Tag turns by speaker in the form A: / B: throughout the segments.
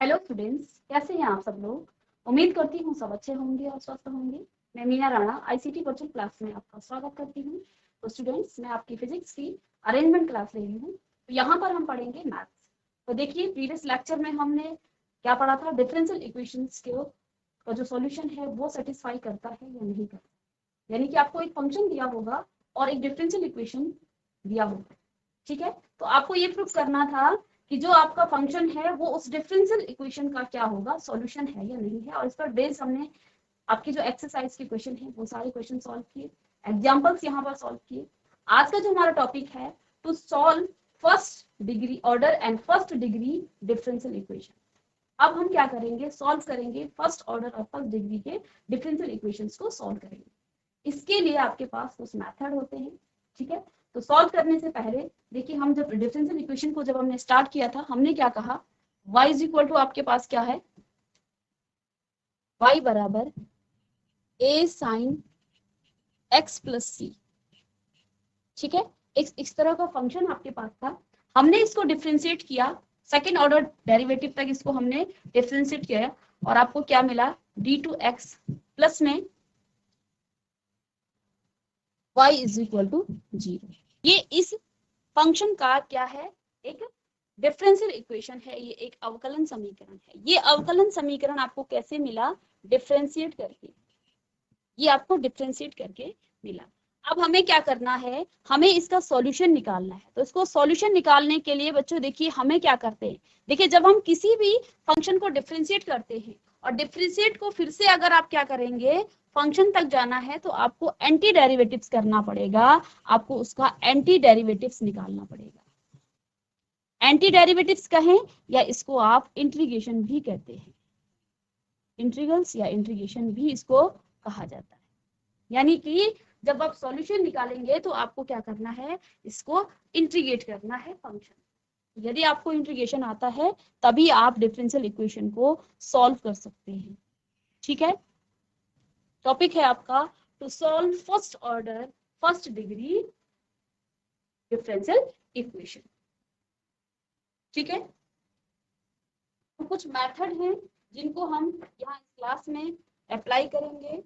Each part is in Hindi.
A: हेलो स्टूडेंट्स, कैसे हैं आप सब लोग। उम्मीद करती हूँ सब अच्छे होंगे और स्वस्थ होंगे। मैं Meena Rana ICT virtual class में आपका स्वागत करती हूँ। तो स्टूडेंट्स, मैं आपकी फिजिक्स की अरेंजमेंट क्लास ले रही हूँ। तो यहाँ पर हम पढ़ेंगे मैथ्स। तो देखिए, प्रीवियस लेक्चर में हमने क्या पढ़ा था, डिफरेंशियल इक्वेशंस के का जो सॉल्यूशन है वो सेटिस्फाई करता है या नहीं करता। यानी कि आपको एक फंक्शन दिया होगा और एक डिफरेंशियल इक्वेशन दिया होगा, ठीक है। तो आपको ये प्रूफ करना था कि जो आपका फंक्शन है वो उस डिफरेंशियल इक्वेशन का क्या होगा, सॉल्यूशन है या नहीं है। और इस पर बेस हमने आपकी जो एक्सरसाइज के क्वेश्चन है वो सारे क्वेश्चन सॉल्व किए, एग्जांपल्स यहाँ पर सॉल्व किए। आज का जो हमारा टॉपिक है, to solve first degree order and first degree differential equation. अब हम क्या करेंगे, सॉल्व करेंगे फर्स्ट ऑर्डर और फर्स्ट डिग्री के डिफरेंशियल इक्वेशंस को सॉल्व करेंगे। इसके लिए आपके पास कुछ मेथड होते हैं, ठीक है। तो सॉल्व करने से पहले देखिए, हम जब डिफरेंशियल इक्वेशन को जब हमने स्टार्ट किया था, हमने क्या कहा, y इज इक्वल टू आपके पास क्या है, y बराबर a sign x plus C, ठीक है। इस तरह का फंक्शन आपके पास था। हमने इसको डिफरेंशिएट किया, सेकेंड ऑर्डर डेरिवेटिव तक इसको हमने डिफरेंशिएट किया और आपको क्या मिला, d2x प्लस में y इज इक्वल टू 0। ये इस फंक्शन का क्या है, एक डिफरेंशियल इक्वेशन है, ये एक अवकलन समीकरण है। ये अवकलन समीकरण आपको कैसे मिला, डिफरेंशिएट करके, ये आपको डिफरेंशिएट करके मिला। अब हमें क्या करना है, हमें इसका सॉल्यूशन निकालना है। तो इसको सॉल्यूशन निकालने के लिए बच्चों देखिए हमें क्या करते हैं, देखिए जब हम किसी भी फंक्शन को डिफरेंशिएट करते हैं और डिफरेंशिएट को फिर से अगर आप क्या करेंगे, फंक्शन तक जाना है तो आपको एंटी डेरिवेटिव्स करना पड़ेगा, आपको उसका एंटी डेरिवेटिव्स निकालना पड़ेगा। एंटी डेरिवेटिव्स कहें या इसको आप इंटीग्रेशन भी कहते हैं, इंटीग्रल्स या इंटीग्रेशन भी इसको कहा जाता है। यानी कि जब आप सॉल्यूशन निकालेंगे तो आपको क्या करना है, इसको इंटीग्रेट करना है फंक्शन। यदि आपको इंटीग्रेशन आता है तभी आप डिफरेंशियल इक्वेशन को सॉल्व कर सकते हैं, ठीक है। टॉपिक है आपका to solve first order first degree differential equation, ठीक है। तो कुछ मेथड हैं जिनको हम यहाँ इस क्लास में अप्लाई करेंगे।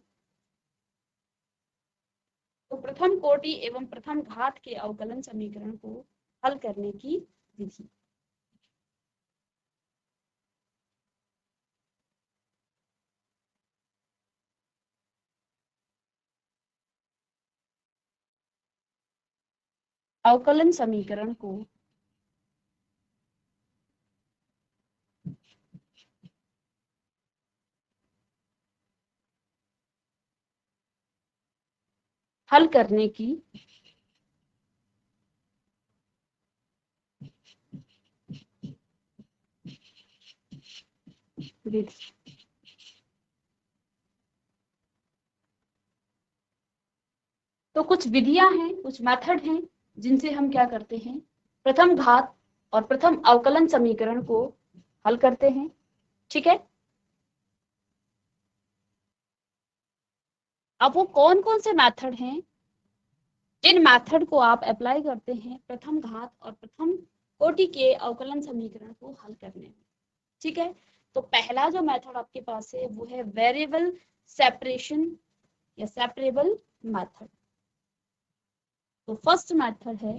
A: तो प्रथम कोटि एवं प्रथम घात के अवकलन समीकरण को हल करने की विधि। अवकलन समीकरण को हल करने की विधि। तो कुछ विधियां हैं, कुछ मेथड हैं जिनसे हम क्या करते हैं, प्रथम घात और प्रथम अवकलन समीकरण को हल करते हैं, ठीक है। अब वो कौन कौन से मेथड हैं जिन मेथड को आप अप्लाई करते हैं प्रथम घात और प्रथम कोटि के अवकलन समीकरण को हल करने में, ठीक है। तो पहला जो मेथड आपके पास है वो है वेरिएबल सेपरेशन या सेपरेबल मेथड। तो फर्स्ट मेथड है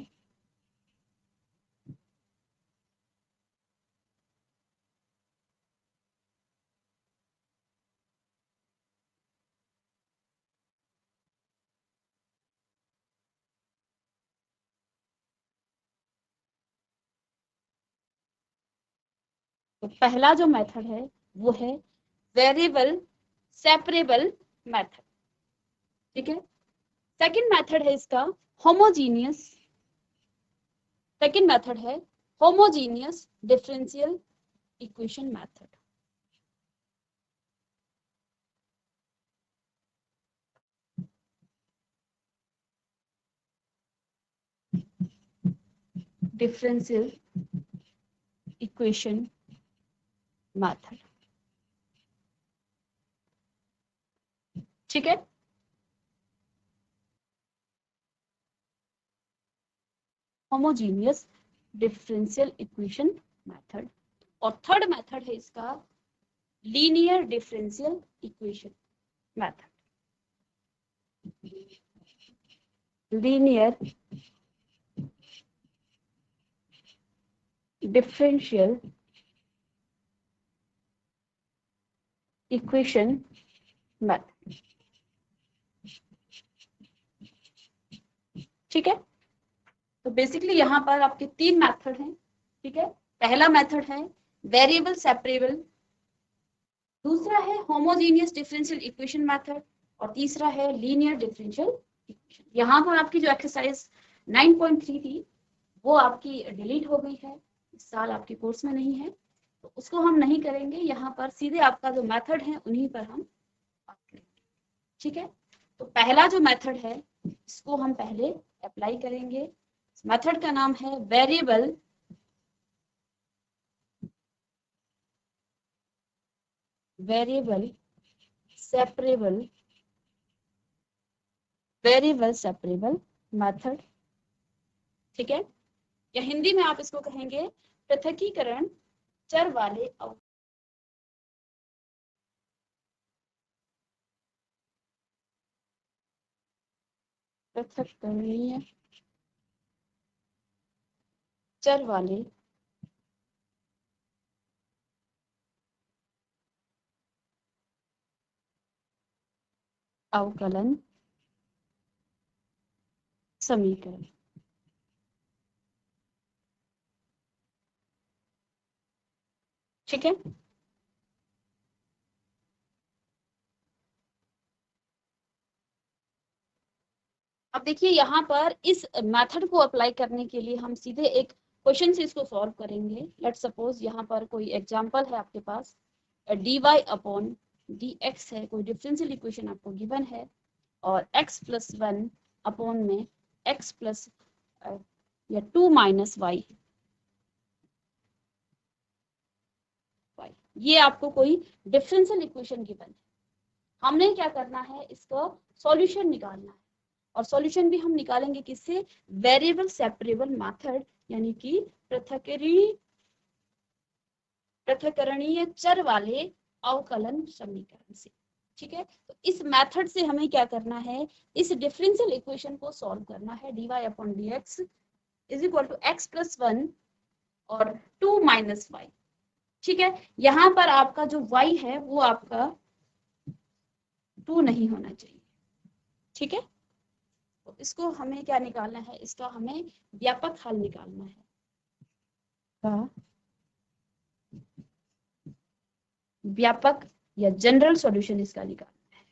A: तो पहला जो मेथड है वो है वेरिएबल सेपरेबल मेथड, ठीक है। सेकंड मेथड है इसका होमोजीनियस, सेकंड मेथड है homogeneous differential equation method. Differential equation method, ठीक है। Homogeneous differential equation method. और थर्ड मेथड है इसका linear differential equation method. Linear differential equation method. ठीक है, तो बेसिकली यहाँ पर आपके तीन मेथड हैं। ठीक है, पहला मेथड है वेरिएबल सेपरेबल, दूसरा है होमोजेनियस डिफरेंशियल इक्वेशन मेथड, और तीसरा है लीनियर डिफरेंशियल इक्वेशन। यहाँ पर आपकी जो एक्सरसाइज 9.3 थी वो आपकी डिलीट हो गई है, इस साल आपके कोर्स में नहीं है, तो उसको हम नहीं करेंगे। यहाँ पर सीधे आपका जो मेथड है उन्हीं पर हम बात करेंगे। ठीक है, तो पहला जो मेथड है इसको हम पहले अप्लाई करेंगे। इस मेथड का नाम है वेरिएबल सेपरेबल मेथड। ठीक है, या हिंदी में आप इसको कहेंगे पृथकीकरण चर वाले पृथक्करणीय चर वाले अवकलन समीकरण। ठीक है, अब देखिए यहाँ पर इस मेथड को अप्लाई करने के लिए हम सीधे एक क्वेश्चन से इसको सॉल्व करेंगे। लेट्स सपोज यहाँ पर कोई एग्जांपल है आपके पास, dy अपॉन dx है, कोई डिफरेंशियल इक्वेशन आपको गिवन है, और x प्लस 1 अपॉन में x प्लस या 2 माइनस y, ये आपको कोई डिफरेंशियल इक्वेशन गिवन है। हमने क्या करना है, इसका सॉल्यूशन निकालना है, और सॉल्यूशन भी हम निकालेंगे किससे, वेरिएबल सेपरेबल मेथड, यानी कि पृथक्करणीय चर वाले अवकलन समीकरण से। ठीक है, तो इस मेथड से हमें क्या करना है, इस डिफरेंशियल इक्वेशन को सॉल्व करना है। dy upon dx is equal to x plus 1 और 2 माइनस y। ठीक है, यहाँ पर आपका जो y है वो आपका 2 नहीं होना चाहिए। ठीक है, तो इसको हमें क्या निकालना है, इसका हमें व्यापक हल निकालना है। व्यापक या जनरल सॉल्यूशन इसका निकालना है।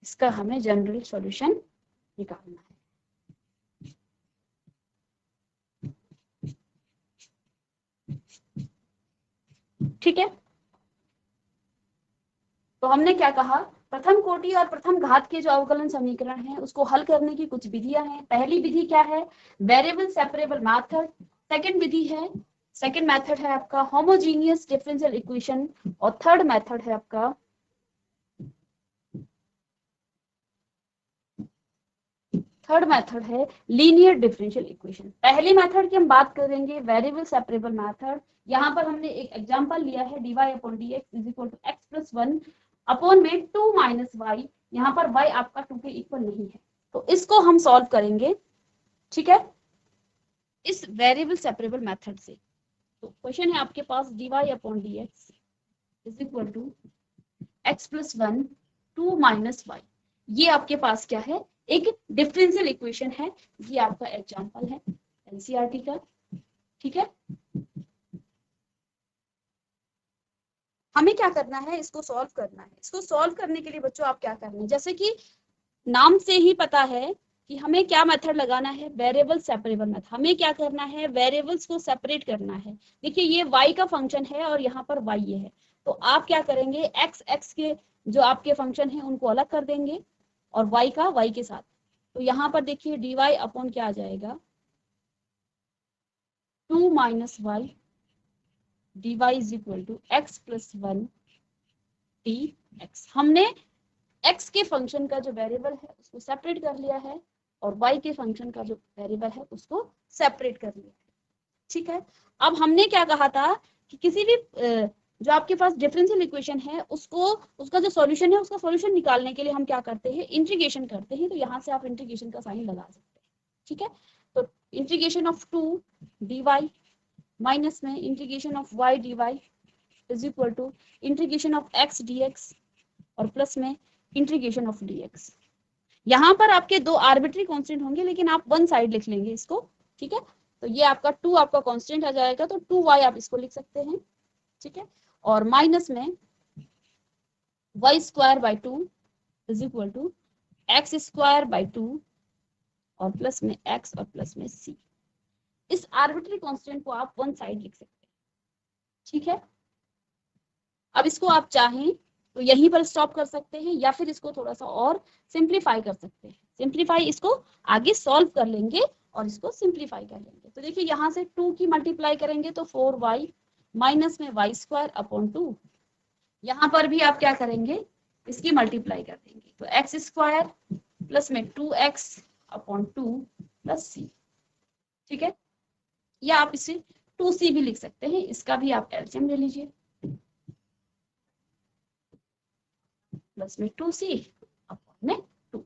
A: इसका हमें जनरल सॉल्यूशन निकालना है। ठीक है, तो हमने क्या कहा, प्रथम कोटि और प्रथम घात के जो अवकलन समीकरण हैं उसको हल करने की कुछ विधियां हैं। पहली विधि क्या है, वेरिएबल सेपरेबल मेथड। सेकंड विधि है, सेकंड मेथड है आपका होमोजेनियस डिफरेंशियल इक्वेशन, और थर्ड मेथड है आपका लीनियर डिफरेंशियल इक्वेशन। पहली मेथड की हम बात करेंगे वेरिएबल सेपरेबल मेथड। यहाँ पर हमने एक एग्जांपल लिया है, dy upon dx is equal to x plus 1 upon में 2 माइनस y। यहाँ पर y आपका 2 के इक्वल नहीं है, तो इसको हम सॉल्व करेंगे। ठीक है, इस वेरिएबल सेपरेबल मेथड से। तो क्वेश्चन है आपके पास dy upon dx is equal to x plus 1 2 minus y। ये आपके पास क्या है, एक डिफरेंशियल इक्वेशन है। ये आपका एग्जांपल है एनसीईआरटी का। ठीक है, हमें क्या करना है, इसको सॉल्व करना है। इसको सॉल्व करने के लिए बच्चों आप क्या करना है, जैसे कि नाम से ही पता है कि हमें क्या मेथड लगाना है, वेरिएबल सेपरेबल मेथड। हमें क्या करना है, वेरिएबल्स को सेपरेट करना है। देखिए ये y का फंक्शन है और यहाँ पर y ये है, तो आप क्या करेंगे, x के जो आपके फंक्शन है उनको अलग कर देंगे और y का y के साथ। तो यहाँ पर देखिए dy अपॉन क्या आ जाएगा, 2 minus Y dy is equal to x plus 1 dx। हमने x के फंक्शन का जो वेरिएबल है उसको सेपरेट कर लिया है, और y के फंक्शन का जो वेरिएबल है उसको सेपरेट कर लिया है। ठीक है, अब हमने क्या कहा था कि किसी भी जो आपके पास डिफरेंशियल इक्वेशन है उसको, उसका जो सॉल्यूशन है उसका सॉल्यूशन निकालने के लिए हम क्या करते हैं, इंटीग्रेशन करते हैं। तो यहाँ से आप इंटीग्रेशन का साइन लगा सकते हैं। ठीक है, तो इंटीग्रेशन ऑफ 2 dy माइनस में integration of y dy is equal to integration of x dx और प्लस में इंटीग्रेशन ऑफ dx। यहाँ पर आपके दो आर्बिट्री कांस्टेंट होंगे लेकिन आप वन साइड लिख लेंगे इसको। ठीक है, तो ये आपका 2 आपका कांस्टेंट आ जाएगा, तो 2y आप इसको लिख सकते हैं। ठीक है, और माइनस में y square by 2 is equal to x square by 2 और प्लस में x और प्लस में c। इस आर्बिट्री कांस्टेंट को आप वन साइड लिख सकते हैं। ठीक है, अब इसको आप चाहें तो यहीं पर स्टॉप कर सकते हैं या फिर इसको थोड़ा सा और सिंप्लीफाई कर सकते हैं। सिंप्लीफाई इसको आगे सॉल्व कर लेंगे और इसको सिंप्लीफाई कर लेंगे। तो देखिए यहाँ से 2 की मल्टीप्लाई करेंगे तो 4y माइनस में y स्क्वायर अपॉन 2। यहाँ पर भी आप क्या करेंगे, इसकी मल्टीप्लाई कर देंगे तो x स्क्वायर प्लस में 2x अपॉन 2 प्लस c। ठीक है, या आप इसे 2c भी लिख सकते हैं, इसका भी आप एलसीएम ले लीजिए, प्लस में 2c अपॉन में 2।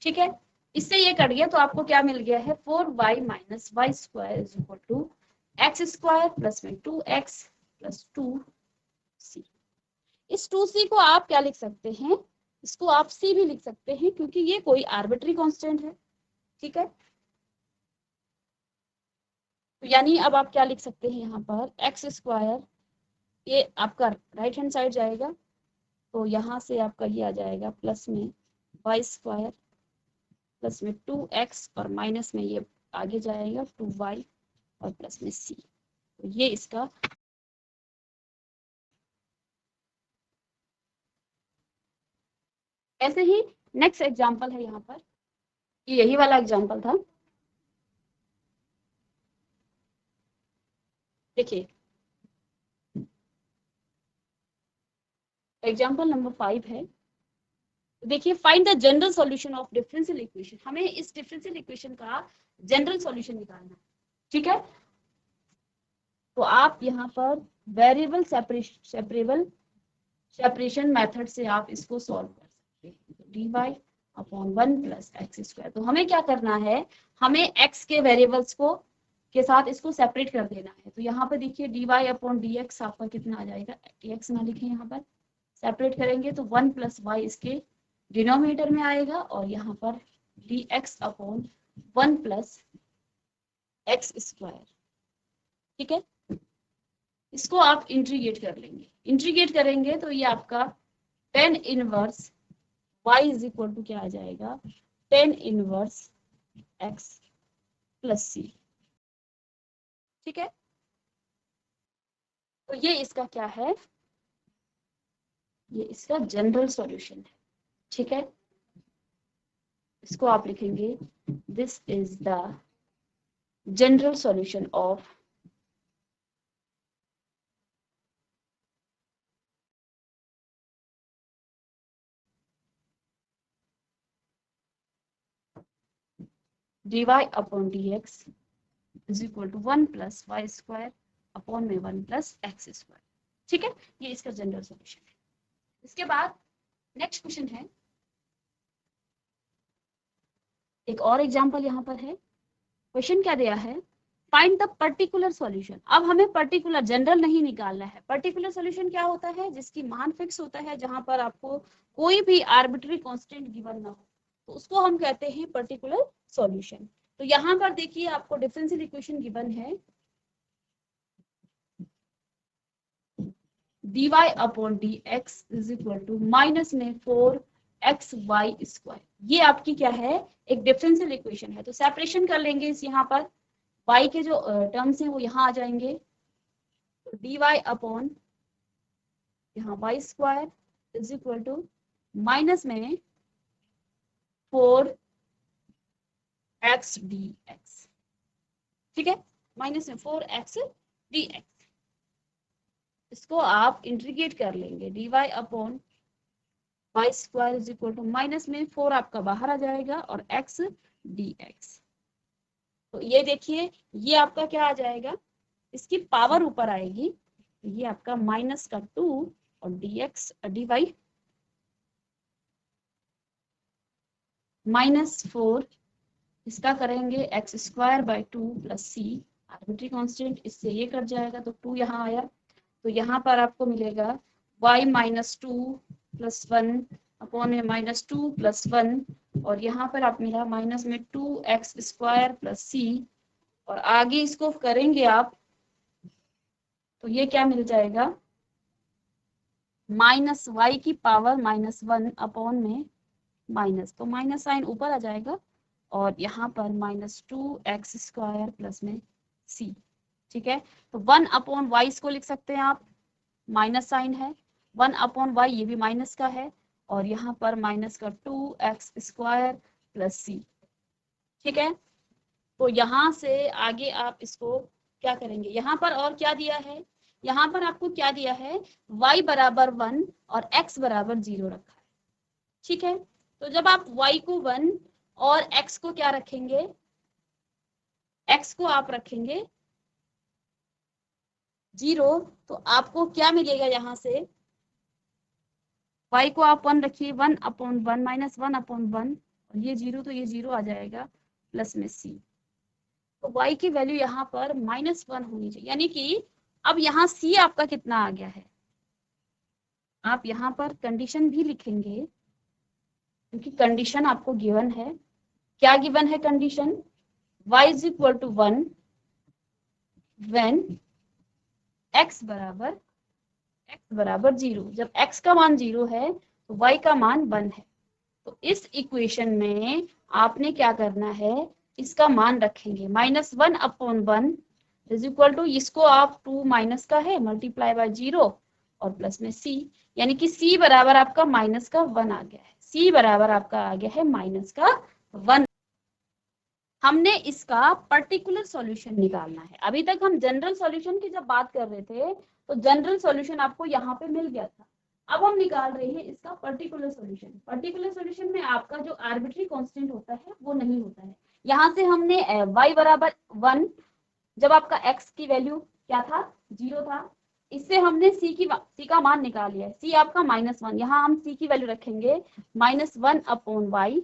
A: ठीक है, इससे ये कट गया तो आपको क्या मिल गया है, 4y minus Y square is equal to X square plus में 2x प्लस 2c। इस 2c को आप क्या लिख सकते हैं, इसको आप c भी लिख सकते हैं क्योंकि ये कोई आर्बिट्री कांस्टेंट है। ठीक है, तो यानी अब आप क्या लिख सकते हैं, यहाँ पर एक्स स्क्वायर, ये आपका राइट हैंड साइड जाएगा तो यहाँ से आपका ये आ जाएगा प्लस में वाई स्क्वायर प्लस में 2x और माइनस में ये आगे जाएगा 2y और प्लस में c। तो ये इसका ऐसे ही नेक्स्ट एग्जांपल है यहाँ पर, यही वाला एग्जांपल था। देखिए एग्जांपल नंबर 5 है। देखिए find the general solution of differential equation. हमें इस डिफरेंशियल इक्वेशन का जनरल सॉल्यूशन निकालना है। ठीक है, तो आप यहाँ पर वेरिएबल सेपरेशन मेथड से आप इसको सॉल्व कर सकते हैं। D Y upon 1 plus x square. तो हमें क्या करना है, हमें x के वेरिएबल्स को के साथ इसको सेपरेट कर देना है। तो यहाँ पर देखिए D Y upon D X आपका कितना आ जाएगा, dx ना लिखें, यहाँ पर सेपरेट करेंगे तो 1 प्लस वाई इसके डिनोमिनेटर में आएगा और यहाँ पर dx upon 1 plus x square. ठीक है, इसको आप इंटीग्रेट कर लेंगे, इंटीग्रेट करेंगे तो ये आपका tan inverse y is equal to क्या आ जाएगा, tan inverse x plus c। ठीक है, तो ये इसका क्या है, ये इसका जनरल सॉल्यूशन है। ठीक है, इसको आप लिखेंगे this is the general solution of dy upon dx is equal to 1 plus Y square upon में 1 प्लस एक्स स्क्वायर। ठीक है, ये इसका जनरल सॉल्यूशन है। इसके बाद नेक्स्ट क्वेश्चन है, एक और एग्जांपल यहाँ पर है। क्वेश्चन क्या दिया है, फाइंड द पर्टिकुलर सॉल्यूशन। अब हमें पर्टिकुलर जनरल नहीं निकालना है। पर्टिकुलर सॉल्यूशन क्या होता है, जिसकी मान फिक्स होता है, जहां पर आपको कोई भी आर्बिट्री कांस्टेंट गिवन ना हो, तो उसको हम कहते हैं पर्टिकुलर सॉल्यूशन। तो यहाँ पर देखिए आपको डिफरेंशियल इक्वेशन गिवन है dy upon dx is equal to minus में 4xy स्क्वायर। ये आपकी क्या है, एक डिफरेंशियल इक्वेशन है। तो सेपरेशन कर लेंगे इस, यहाँ पर y के जो टर्म्स हैं वो यहाँ आ जाएंगे। तो dy अपॉन यहाँ y square is equal to minus में 4x dx। ठीक है, माइनस में 4x dx। इसको आप इंटीग्रेट कर लेंगे, dy upon Y square is equal to minus में 4 आपका बाहर आ जाएगा और x dx। तो ये देखिए, ये आपका क्या आ जाएगा, इसकी पावर ऊपर आएगी, ये आपका माइनस का 2 और dx dy -4, इसका करेंगे x²/2 plus c, arbitrary constant, इससे ये कट जाएगा तो 2 यहाँ आया, तो यहाँ पर आपको मिलेगा y -2 प्लस 1 अपॉन में -2 प्लस 1, और यहाँ पर आप मिला माइनस में 2x² प्लस c, और आगे इसको करेंगे आप तो ये क्या मिल जाएगा, -y की पावर -1 अपॉन में माइनस, तो माइनस साइन ऊपर आ जाएगा, और यहाँ पर -2x² प्लस में c। ठीक है, तो 1/y इसको लिख सकते हैं आप, माइनस साइन है, 1/y ये भी माइनस का है, और यहाँ पर माइनस का 2x² प्लस c। ठीक है, तो यहाँ से आगे आप इसको क्या करेंगे, यहाँ पर और क्या दिया है, यहाँ पर आपको क्या दिया है, y बराबर 1 और x बराबर 0 रखा है। ठीक है, तो जब आप y को 1 और x को क्या रखेंगे, x को आप रखेंगे 0, तो आपको क्या मिलेगा, यहाँ से y को आप 1 रखिए, 1/1 -1/1, और ये 0 तो ये 0 आ जाएगा, प्लस में c, तो y की वैल्यू यहाँ पर -1 होनी चाहिए, यानी कि अब यहाँ c आपका कितना आ गया है, आप यहाँ पर कंडीशन भी लिखेंगे, क्योंकि कंडीशन आपको गिवन है, क्या गिवन है कंडीशन, y = 1 व्हेन x बराबर 0, जब x का मान 0 है तो y का मान 1 है, तो इस इक्वेशन में आपने क्या करना है, इसका मान रखेंगे -1/1 इज इक्वल टू, इसको आप 2 माइनस का है मल्टीप्लाई बाय 0 और प्लस में c, यानी कि c बराबर आपका -1 आ गया है, c बराबर आपका आ गया है -1। हमने इसका पर्टिकुलर सॉल्यूशन निकालना है। अभी तक हम जनरल सॉल्यूशन की जब बात कर रहे थे तो जनरल सॉल्यूशन आपको यहाँ पे मिल गया था, अब हम निकाल रहे हैं इसका पर्टिकुलर सॉल्यूशन। पर्टिकुलर सॉल्यूशन में आपका जो आर्बिट्री कांस्टेंट होता है वो नहीं होता है, यहाँ से हमने y बराबर 1, जब आपका x की वैल्यू क्या था, 0 था, इससे हमने c का मान निकाल लिया है, c आपका -1, यहाँ हम c की वैल्यू रखेंगे -1/y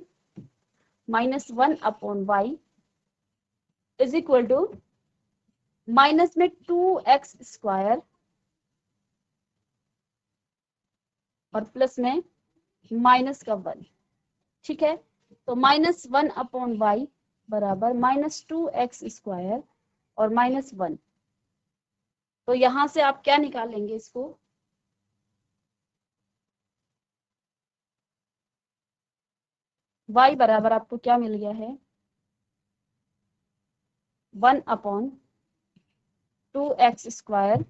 A: is equal to minus में 2x² और प्लस में माइनस का 1। ठीक है, तो -1/y बराबर -2x² और -1, तो यहां से आप क्या निकालेंगे इसको, y बराबर आपको क्या मिल गया है, 1/2x²,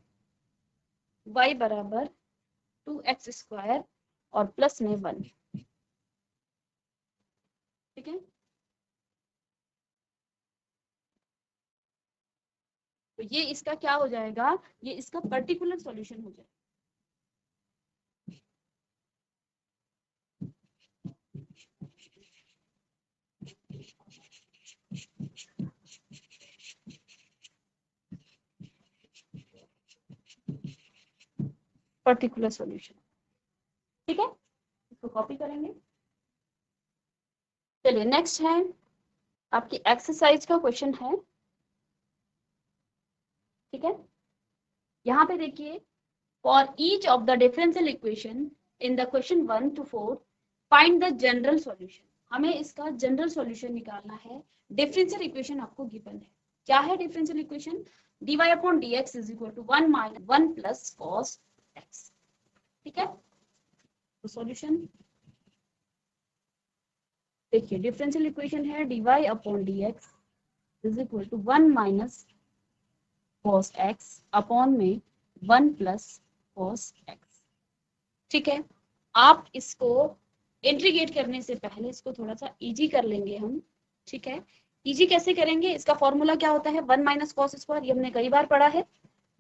A: y बराबर 2x² और प्लस में 1। ठीक है, तो ये इसका क्या हो जाएगा, ये इसका पर्टिकुलर सॉल्यूशन हो जाएगा। पर्टिकुलर सॉल्यूशन, ठीक है, इसको कॉपी करेंगे। चलिए नेक्स्ट है आपकी एक्सरसाइज का क्वेश्चन है। ठीक है, यहाँ पे देखिए, for each of the differential equation in the question 1 to 4 find the general solution. हमें इसका जनरल सॉल्यूशन निकालना है। डिफरेंशियल इक्वेशन आपको गिवन है, क्या है differential equation, dy/dx is equal to 1 - 1 plus cos x। ठीक है, तो सॉल्यूशन देखिए, डिफरेंशियल इक्वेशन है dy/dx is equal to 1 minus cos x upon में 1 प्लस cos x। ठीक है, आप इसको इंटीग्रेट करने से पहले इसको थोड़ा सा इजी कर लेंगे हम। ठीक है, इजी कैसे करेंगे, इसका फॉर्मूला क्या होता है, 1 माइनस cos स्क्वायर, ये हमने कई बार पढ़ा है,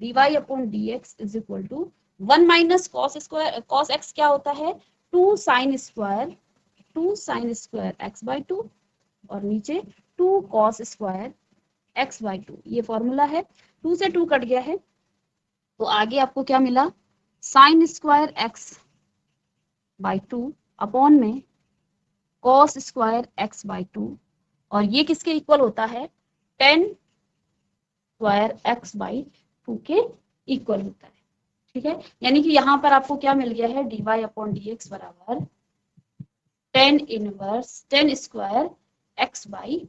A: dy/dx is equal to 1 minus cos square, cos x क्या होता है, 2 sin स्क्वायर x/2 और नीचे 2 cos स्क्वायर x बाई 2, ये फॉर्मूला है। 2 से 2 कट गया है तो आगे आपको क्या मिला, sine square x by 2 upon में cos स्क्वायर x बाई 2, और ये किसके इक्वल होता है, tan स्क्वायर x बाई 2 के इक्वल होता है। ठीक है, यानी कि यहाँ पर आपको क्या मिल गया है, dy अपॉन dx बराबर tan स्क्वायर x बाई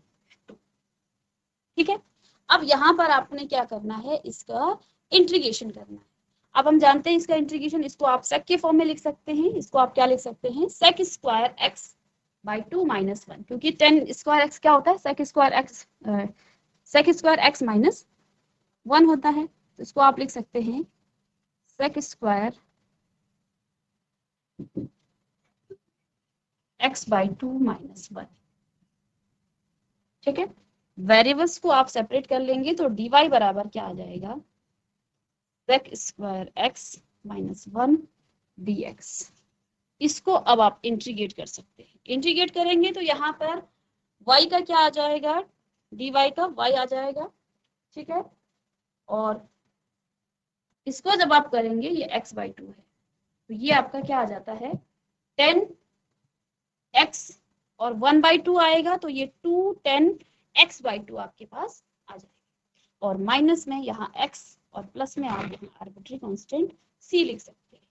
A: 2। ठीक है, अब यहाँ पर आपने क्या करना है, इसका इंटीग्रेशन करना है। अब हम जानते हैं इसका इंटीग्रेशन, इसको आप सेक के फॉर्म में लिख सकते हैं, इसको आप क्या लिख सकते हैं, sec square x by 2 minus 1, क्योंकि tan स्क्वायर x क्या होता है, सेक स्क्वायर x माइनस 1 होता है। तो इसको आप लिख सकते हैं sec square x by 2 minus 1। ठीक है, वेरिएबल्स को आप सेपरेट कर लेंगे तो dy बराबर क्या आ जाएगा, sec square x minus 1 dx। इसको अब आप इंटीग्रेट कर सकते हैं, इंटीग्रेट करेंगे तो यहाँ पर y का क्या आ जाएगा, dy का y आ जाएगा। ठीक है, और इसको जब आप करेंगे, ये x बाई 2 है तो ये आपका क्या आ जाता है, 10x और 1 बाई 2 आएगा तो ये 2 10x बाई 2 आपके पास आ जाएगा, और माइनस में यहाँ x और प्लस में आप यहाँ आर्बिट्री कांस्टेंट c लिख सकते हैं।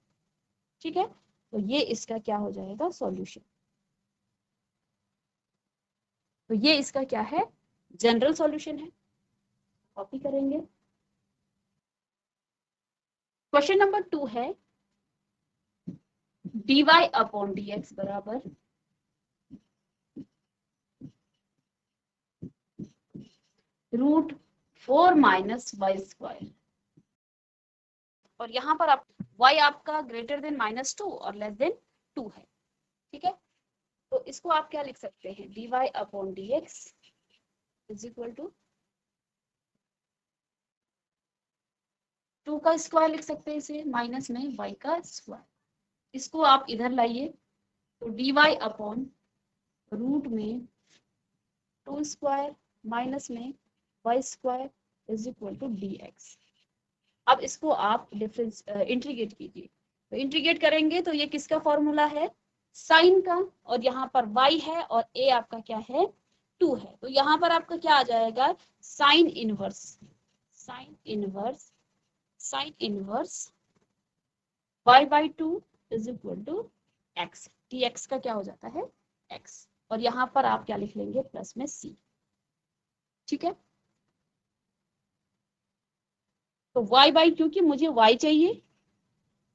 A: ठीक है, तो ये इसका क्या हो जाएगा, सॉल्यूशन। तो ये इसका क्या है, जनरल सॉल्यूशन है। कॉपी करेंगे। क्वेश्चन नंबर 2 है dy अपॉन dx बराबर √4 माइनस वाई स्क्वायर, और यहाँ पर आप y आपका ग्रेटर देन -2 और लेस देन 2 है। ठीक है, तो इसको आप क्या लिख सकते हैं, dy upon dx is equal to 2 का स्क्वायर लिख सकते हैं इसे, माइनस में y का स्क्वायर। इसको आप इधर लाइए तो dy अपॉन रूट में 2 स्क्वायर माइनस में y square is equal to dx। अब इसको आप डिफरेंस इंटीग्रेट कीजिए, तो इंटीग्रेट करेंगे तो ये किसका फॉर्मूला है, साइन का, और यहाँ पर y है और a आपका क्या है, 2 है। तो यहाँ पर आपका क्या आ जाएगा, sine inverse y by 2 is equal to x, dx का क्या हो जाता है x, और यहाँ पर आप क्या लिख लेंगे, प्लस में c। ठीक है, तो y बाई, क्योंकि मुझे y चाहिए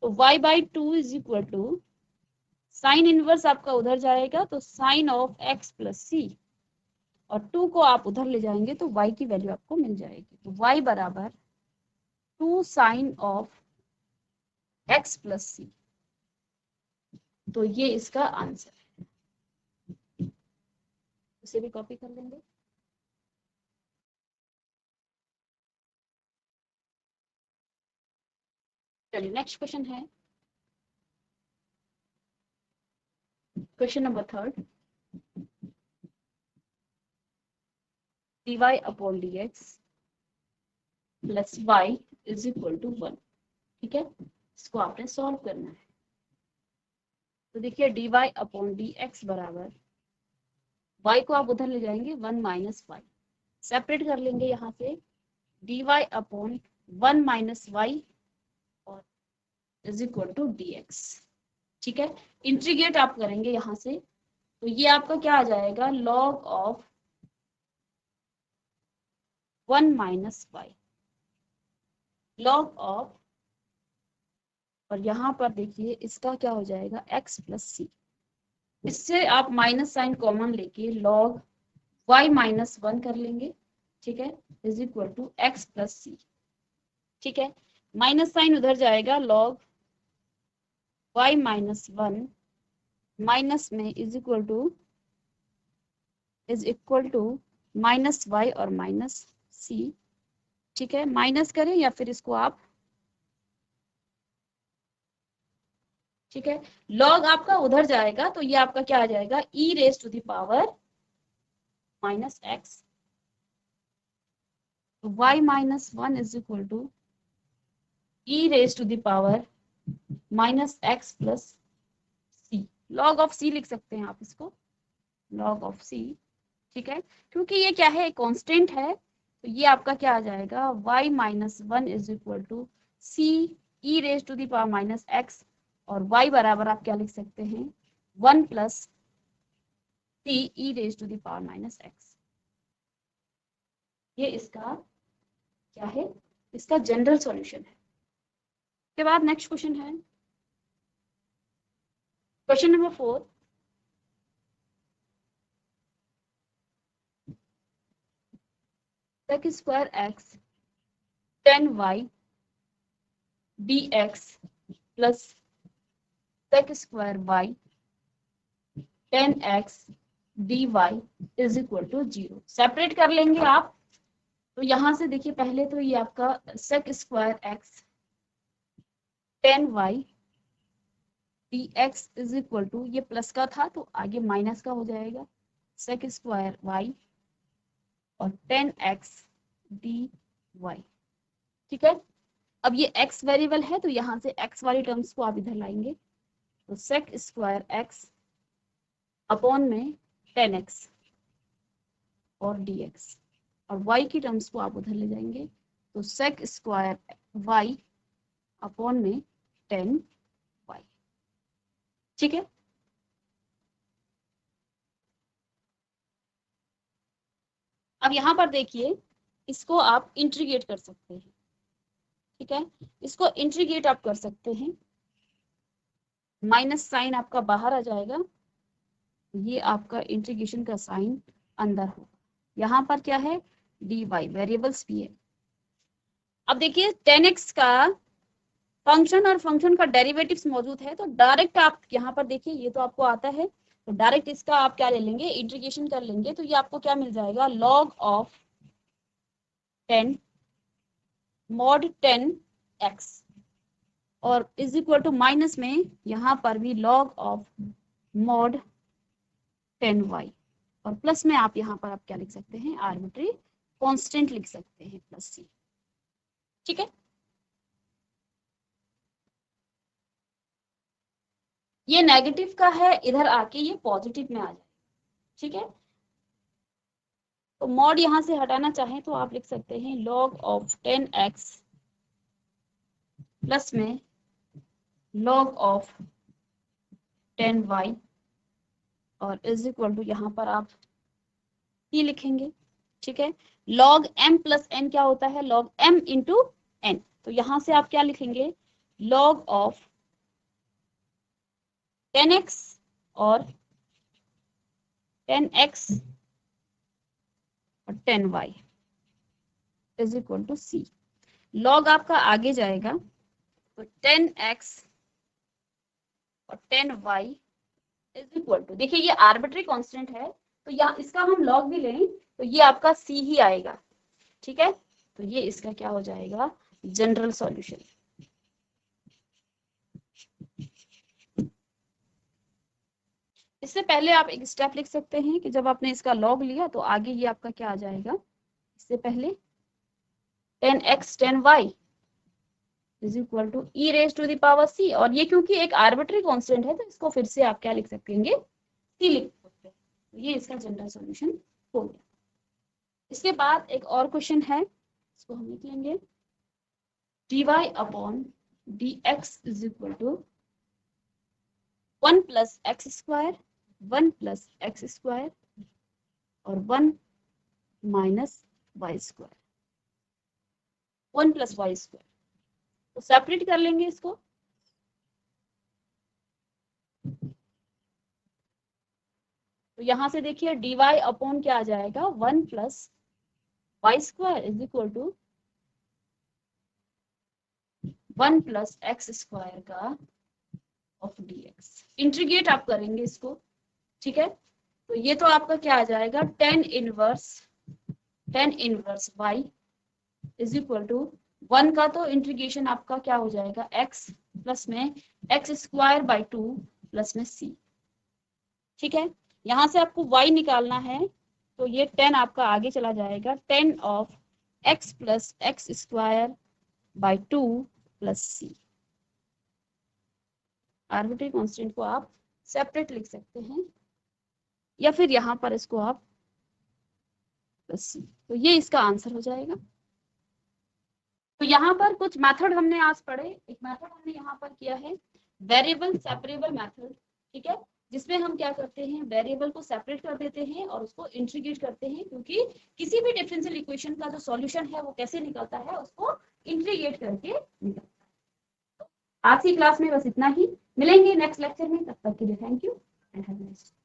A: तो y by 2 is equal to sine inverse आपका उधर जाएगा तो sine of x plus C, और 2 को आप उधर ले जाएंगे तो y की वैल्यू आपको मिल जाएगी। तो y बराबर 2 साइन ऑफ x प्लस सी, तो ये इसका आंसर है। इसे भी कॉपी कर लेंगे। चलिए नेक्स्ट क्वेश्चन है, question number 3, dy upon dx plus y is equal to 1। ठीक है, इसको आपने सॉल्व करना है। तो देखिए dy अपॉन dx बराबर y को आप उधर ले जाएंगे 1 माइनस वाई, सेपरेट कर लेंगे यहाँ से dy अपॉन 1 माइनस वाई और इज इक्वल टू dx। ठीक है, इंटीग्रेट आप करेंगे यहाँ से तो ये आपका क्या आ जाएगा, log of 1 minus Y, log of, और यहाँ पर देखिए इसका क्या हो जाएगा, x प्लस सी। इससे आप माइनस साइन कॉमन लेके लॉग y माइनस 1 कर लेंगे। ठीक है, is equal to x plus C. ठीक है, माइनस साइन उधर जाएगा, लॉग y माइनस 1 माइनस में is equal to minus Y और माइनस सी। ठीक है, माइनस करें या फिर इसको आप, ठीक है, लॉग आपका उधर जाएगा तो ये आपका क्या आ जाएगा, e raise to the power minus x, y minus 1 is equal to e raise to the power minus x plus C. Log of C लिख सकते हैं आप इसको, लॉग ऑफ सी। ठीक है, क्योंकि ये क्या है, कांस्टेंट है, तो ये आपका क्या आ जाएगा, y minus 1 is equal to C E raise to the power minus X, और y बराबर आप क्या लिख सकते हैं, 1 plus C E raise to the power minus X. ये इसका क्या है, इसका जनरल सॉल्यूशन है। के बाद नेक्स्ट क्वेश्चन है, question number 4। sec square X 10y dx plus sec square y 10x dy is equal to 0। Separate कर लेंगे आप, तो यहां से देखिए पहले तो ये आपका sec square x 10y dx is equal to, ये प्लस का था तो आगे माइनस का हो जाएगा, sec स्क्वायर y और 10x dy। ठीक है, अब ये x वेरिएबल है तो यहाँ से x वाली टर्म्स को आप इधर लाएंगे, तो sec स्क्वायर x अपॉन में 10x और dx, और y की टर्म्स को आप उधर ले जाएंगे, तो sec स्क्वायर y अपॉन में 10y। ठीक है, अब यहाँ पर देखिए, इसको आप इंटीग्रेट कर सकते हैं। ठीक है, इसको इंटीग्रेट आप कर सकते हैं, माइनस साइन आपका बाहर आ जाएगा, ये आपका इंटीग्रेशन का साइन अंदर होगा। यहाँ पर क्या है, dy वेरिएबल्स भी है। अब देखिए 10x का फंक्शन और फंक्शन का डेरिवेटिव्स मौजूद है, तो डायरेक्ट आप यहाँ पर देखिए, ये तो आपको आता है, तो डायरेक्ट इसका आप क्या ले लेंगे, इंटीग्रेशन कर लेंगे, तो ये आपको क्या मिल जाएगा, log ऑफ 10 mod 10x, और इज इक्वल टू माइनस में यहाँ पर भी log ऑफ mod 10y, और प्लस में आप यहाँ पर आप क्या लिख सकते हैं, आर्बिट्री कांस्टेंट लिख सकते हैं, प्लस सी। ठीक है, ये नेगेटिव का है, इधर आके ये पॉजिटिव में आ जाए। ठीक है, तो मॉड यहां से हटाना चाहें तो आप लिख सकते हैं log ऑफ 10x प्लस में log ऑफ 10y, और इज इक्वल टू यहाँ पर आप ये लिखेंगे। ठीक है, log m प्लस n क्या होता है, log m इंटू n, तो यहां से आप क्या लिखेंगे, log ऑफ 10x और 10x और 10y is equal to c। log आपका आगे जाएगा, तो 10x और 10y इज इक्वल टू, देखिए ये आर्बिट्री कांस्टेंट है, तो यहाँ इसका हम log भी लें तो ये आपका c ही आएगा। ठीक है, तो ये इसका क्या हो जाएगा, जनरल सॉल्यूशन। इससे पहले आप एक स्टेप लिख सकते हैं कि जब आपने इसका log लिया तो आगे ये आपका क्या आ जाएगा, इससे पहले 10x 10y is equal to E raise to the power c, और ये क्योंकि एक आर्बिट्री कांस्टेंट है तो इसको फिर से आप क्या लिख सकेंगे, c लिख सकते हैं। तो ये इसका जनरल सॉल्यूशन हो गया। इसके बाद एक और क्वेश्चन है, इसको हम लिख लेंगे, dy upon dx is equal to 1 plus x square 1 plus x square और 1 minus Y square, 1 plus Y square, तो सेपरेट कर लेंगे इसको। तो यहां से देखिए dy अपॉन क्या आ जाएगा, 1 plus Y square is equal to 1 plus x square का ऑफ dx। इंटीग्रेट आप करेंगे इसको। ठीक है, तो ये तो आपका क्या आ जाएगा, tan inverse y is equal to 1 का तो इंटीग्रेशन आपका क्या हो जाएगा, x प्लस में एक्स स्क्वायर बाई 2 प्लस में c। ठीक है, यहां से आपको y निकालना है, तो ये 10 आपका आगे चला जाएगा, 10 of x plus x square by 2 plus C. Arbitrary constant को आप सेपरेट लिख सकते हैं या फिर यहाँ पर इसको आप प्लस सी, तो ये इसका आंसर हो जाएगा। तो यहाँ पर कुछ मेथड हमने आज पढ़े। एक मेथड हमने यहाँ पर किया है वेरिएबल सेपरेबल मेथड, ठीक है, जिसमें हम क्या करते हैं, वेरिएबल को सेपरेट कर देते हैं और उसको इंटीग्रेट करते हैं, क्योंकि किसी भी डिफरेंशियल इक्वेशन का जो सॉल्यूशन है वो कैसे निकलता है, उसको इंटीग्रेट करके निकलता है। आज की क्लास में बस इतना ही, मिलेंगे नेक्स्ट लेक्चर में, तब तक के लिए thank you and have a nice day.